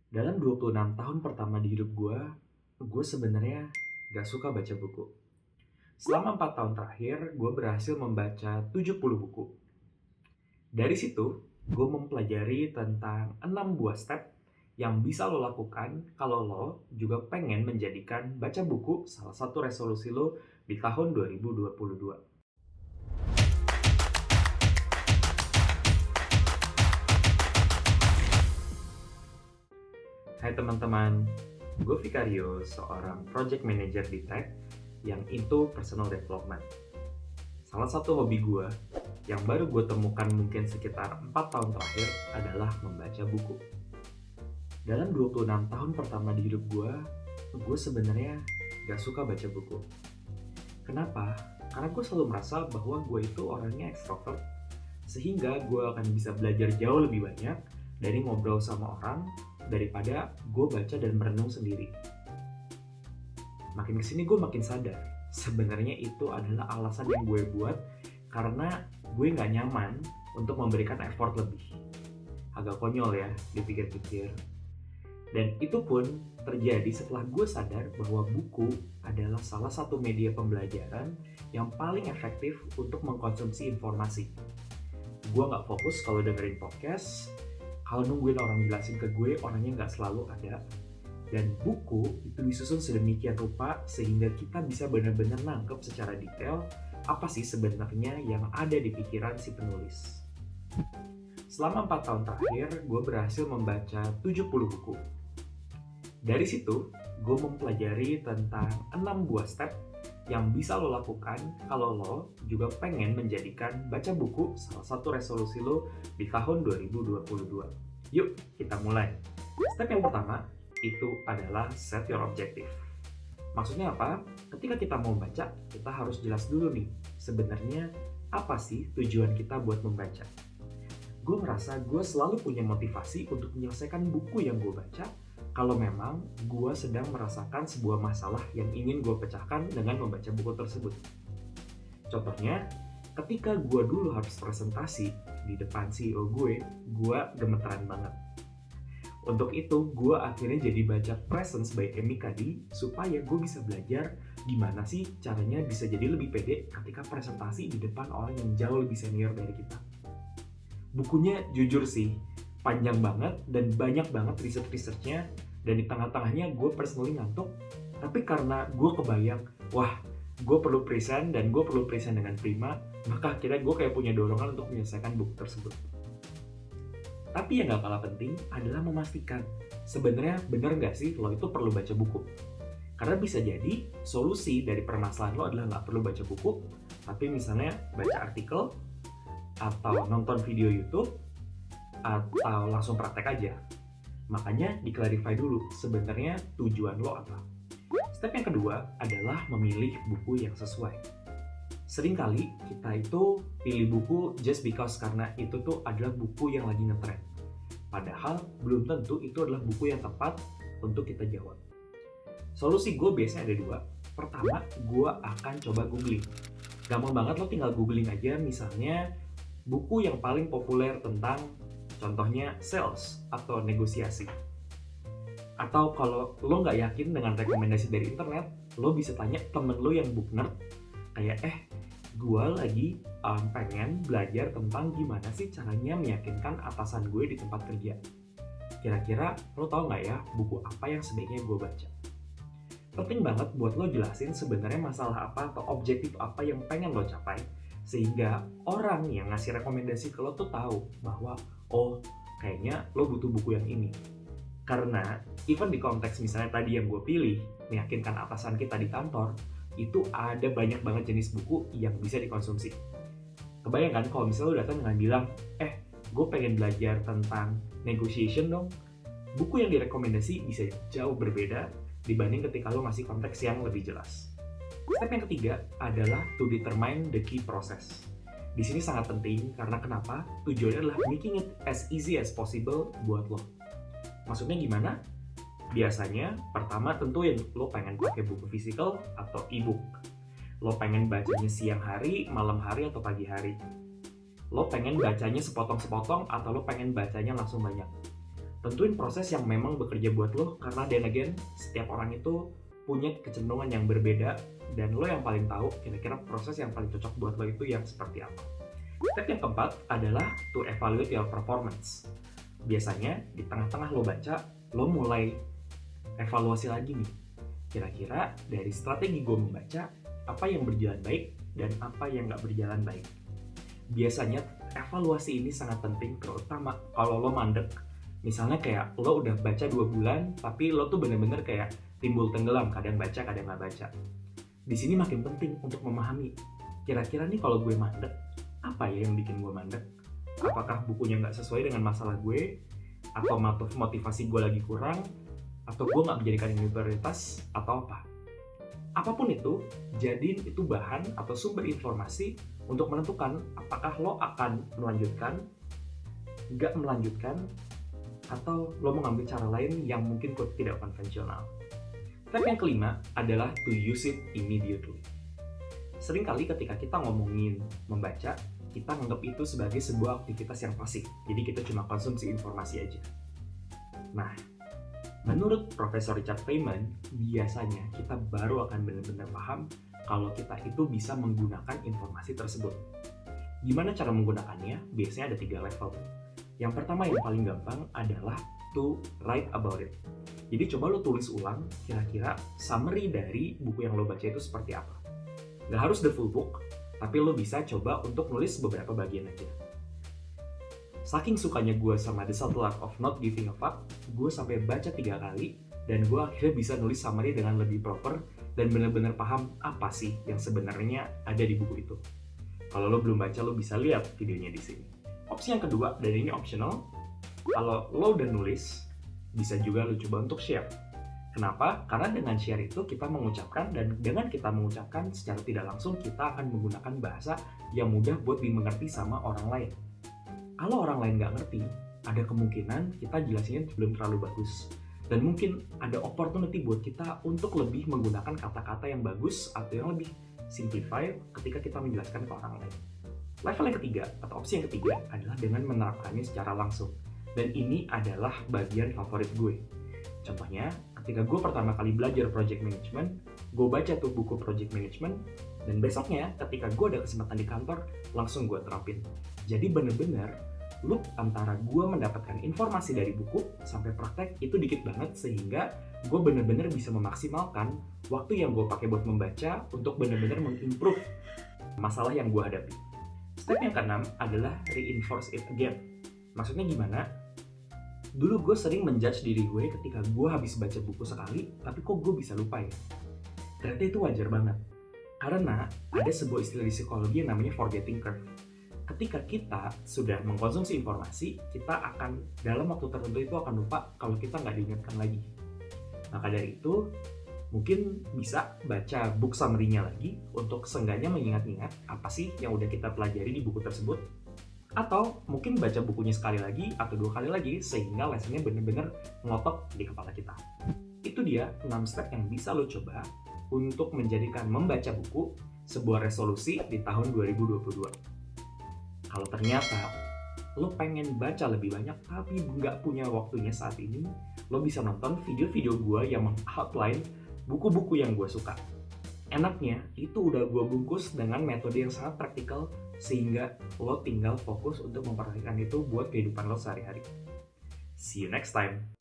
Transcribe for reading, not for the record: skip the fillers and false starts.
Dalam 26 tahun pertama di hidup gue sebenarnya gak suka baca buku. Selama 4 tahun terakhir, gue berhasil membaca 70 buku. Dari situ, gue mempelajari tentang 6 buah step yang bisa lo lakukan kalau lo juga pengen menjadikan baca buku salah satu resolusi lo di tahun 2022. Hai teman-teman, gue Vicario, seorang project manager di tech yang into personal development. Salah satu hobi gue yang baru gue temukan mungkin sekitar 4 tahun terakhir adalah membaca buku. Dalam 26 tahun pertama di hidup gue sebenarnya gak suka baca buku. Kenapa? Karena gue selalu merasa bahwa gue itu orangnya ekstrovert, sehingga gue akan bisa belajar jauh lebih banyak dari ngobrol sama orang daripada gue baca dan merenung sendiri. Makin kesini gue makin sadar, sebenarnya itu adalah alasan yang gue buat karena gue gak nyaman untuk memberikan effort lebih. Agak konyol ya dipikir-pikir. Dan itu pun terjadi setelah gue sadar bahwa buku adalah salah satu media pembelajaran yang paling efektif untuk mengkonsumsi informasi. Gue gak fokus kalau dengerin podcast, kalau nungguin orang jelasin ke gue, orangnya nggak selalu ada. Dan buku itu disusun sedemikian rupa sehingga kita bisa benar-benar nangkep secara detail apa sih sebenarnya yang ada di pikiran si penulis. Selama 4 tahun terakhir, gue berhasil membaca 70 buku. Dari situ, gue mempelajari tentang 6 buah step yang bisa lo lakukan kalau lo juga pengen menjadikan baca buku salah satu resolusi lo di tahun 2022. Yuk, kita mulai. Step yang pertama itu adalah set your objective. Maksudnya apa? Ketika kita mau baca, kita harus jelas dulu nih, sebenarnya apa sih tujuan kita buat membaca. Gue merasa gue selalu punya motivasi untuk menyelesaikan buku yang gue baca kalau memang gue sedang merasakan sebuah masalah yang ingin gue pecahkan dengan membaca buku tersebut. Contohnya, ketika gue dulu harus presentasi di depan CEO gue gemeteran banget. Untuk itu, gue akhirnya jadi baca Presence by Amy Cuddy supaya gue bisa belajar gimana sih caranya bisa jadi lebih pede ketika presentasi di depan orang yang jauh lebih senior dari kita. Bukunya jujur sih, panjang banget dan banyak banget research-researchnya, dan di tengah-tengahnya gue personally ngantuk, tapi karena gue kebayang, wah gue perlu present dan gue perlu present dengan prima, maka akhirnya gue kayak punya dorongan untuk menyelesaikan buku tersebut. Tapi yang gak kalah penting adalah memastikan sebenarnya bener gak sih lo itu perlu baca buku. Karena bisa jadi solusi dari permasalahan lo adalah gak perlu baca buku, tapi misalnya baca artikel, atau nonton video YouTube, atau langsung praktek aja. Makanya di-clarify dulu sebenarnya tujuan lo apa. Step yang kedua adalah memilih buku yang sesuai. Seringkali kita itu pilih buku just because karena itu tuh adalah buku yang lagi ngetrend. Padahal belum tentu itu adalah buku yang tepat untuk kita jawab. Solusi gue biasanya ada dua. Pertama, gue akan coba googling. Gampang banget lo tinggal googling aja misalnya buku yang paling populer tentang contohnya sales atau negosiasi. Atau kalau lo nggak yakin dengan rekomendasi dari internet, lo bisa tanya temen lo yang book nerd, kayak gue lagi pengen belajar tentang gimana sih caranya meyakinkan atasan gue di tempat kerja. Kira-kira lo tau nggak ya buku apa yang sebaiknya gue baca? Penting banget buat lo jelasin sebenarnya masalah apa atau objektif apa yang pengen lo capai, sehingga orang yang ngasih rekomendasi ke lo tuh tahu bahwa oh kayaknya lo butuh buku yang ini. Karena even di konteks misalnya tadi yang gue pilih, meyakinkan atasan kita di kantor, itu ada banyak banget jenis buku yang bisa dikonsumsi. Kebayangkan kalau misalnya lo datang dengan bilang, gue pengen belajar tentang negotiation dong, buku yang direkomendasi bisa jauh berbeda dibanding ketika lo ngasih konteks yang lebih jelas. Step yang ketiga adalah to determine the key process. Di sini sangat penting karena kenapa? Tujuannya adalah making it as easy as possible buat lo. Maksudnya gimana? Biasanya pertama tentuin lo pengen pakai buku physical atau e-book. Lo pengen bacanya siang hari, malam hari, atau pagi hari. Lo pengen bacanya sepotong-sepotong atau lo pengen bacanya langsung banyak. Tentuin proses yang memang bekerja buat lo, karena then again, setiap orang itu punya kecenderungan yang berbeda, dan lo yang paling tahu kira-kira proses yang paling cocok buat lo itu yang seperti apa. Step yang keempat adalah to evaluate your performance. Biasanya di tengah-tengah lo baca, lo mulai evaluasi lagi nih. Kira-kira dari strategi gue membaca, apa yang berjalan baik dan apa yang nggak berjalan baik. Biasanya evaluasi ini sangat penting, terutama kalau lo mandek. Misalnya kayak lo udah baca 2 bulan, tapi lo tuh bener-bener kayak timbul tenggelam, kadang baca, kadang nggak baca. Di sini makin penting untuk memahami, kira-kira nih kalau gue mandek, apa ya yang bikin gue mandek? Apakah bukunya nggak sesuai dengan masalah gue? Atau motivasi gue lagi kurang? Atau gue nggak menjadikan ini prioritas? Atau apa? Apapun itu, jadiin itu bahan atau sumber informasi untuk menentukan apakah lo akan melanjutkan, nggak melanjutkan, atau lo mengambil cara lain yang mungkin tidak konvensional. Step yang kelima adalah to use it immediately. Seringkali ketika kita ngomongin membaca, kita menganggap itu sebagai sebuah aktivitas yang pasif, jadi kita cuma konsumsi informasi aja. Nah, menurut Profesor Richard Feynman, biasanya kita baru akan benar-benar paham kalau kita itu bisa menggunakan informasi tersebut. Gimana cara menggunakannya? Biasanya ada 3 level. Yang pertama yang paling gampang adalah to write about it. Jadi coba lo tulis ulang kira-kira summary dari buku yang lo baca itu seperti apa. Nggak harus the full book, tapi lo bisa coba untuk nulis beberapa bagian aja. Saking sukanya gue sama The Subtle Art of Not Giving a Fuck, gue sampai baca 3 kali, dan gue akhirnya bisa nulis summary dengan lebih proper, dan benar-benar paham apa sih yang sebenarnya ada di buku itu. Kalau lo belum baca, lo bisa lihat videonya di sini. Opsi yang kedua, dan ini optional, kalau lo udah nulis, bisa juga lo coba untuk share. Kenapa? Karena dengan share itu kita mengucapkan, dan dengan kita mengucapkan secara tidak langsung kita akan menggunakan bahasa yang mudah buat dimengerti sama orang lain. Kalau orang lain nggak ngerti, ada kemungkinan kita jelasinnya belum terlalu bagus. Dan mungkin ada opportunity buat kita untuk lebih menggunakan kata-kata yang bagus atau yang lebih simplify ketika kita menjelaskan ke orang lain. Level yang ketiga, atau opsi yang ketiga, adalah dengan menerapkannya secara langsung. Dan ini adalah bagian favorit gue. Contohnya, ketika gue pertama kali belajar project management, gue baca tuh buku project management, dan besoknya ketika gue ada kesempatan di kantor, langsung gue terapin. Jadi bener-bener, loop antara gue mendapatkan informasi dari buku sampai praktek itu dikit banget, sehingga gue bener-bener bisa memaksimalkan waktu yang gue pakai buat membaca untuk bener-bener mengimprove masalah yang gue hadapi. Step yang keenam adalah reinforce it again. Maksudnya gimana? Dulu gue sering menjudge diri gue ketika gue habis baca buku sekali, tapi kok gue bisa lupa ya? Ternyata itu wajar banget. Karena ada sebuah istilah di psikologi yang namanya forgetting curve. Ketika kita sudah mengkonsumsi informasi, kita akan dalam waktu tertentu itu akan lupa kalau kita nggak diingatkan lagi. Maka dari itu, mungkin bisa baca book summary-nya lagi untuk seenggaknya mengingat-ingat apa sih yang udah kita pelajari di buku tersebut. Atau mungkin baca bukunya sekali lagi atau 2 kali lagi sehingga lessonnya benar-benar ngotot di kepala kita. Itu dia 6 step yang bisa lo coba untuk menjadikan membaca buku sebuah resolusi di tahun 2022. Kalau ternyata lo pengen baca lebih banyak tapi nggak punya waktunya saat ini, lo bisa nonton video-video gue yang meng-outline buku-buku yang gue suka. Enaknya, itu udah gue bungkus dengan metode yang sangat praktikal sehingga lo tinggal fokus untuk memperhatikan itu buat kehidupan lo sehari-hari. See you next time!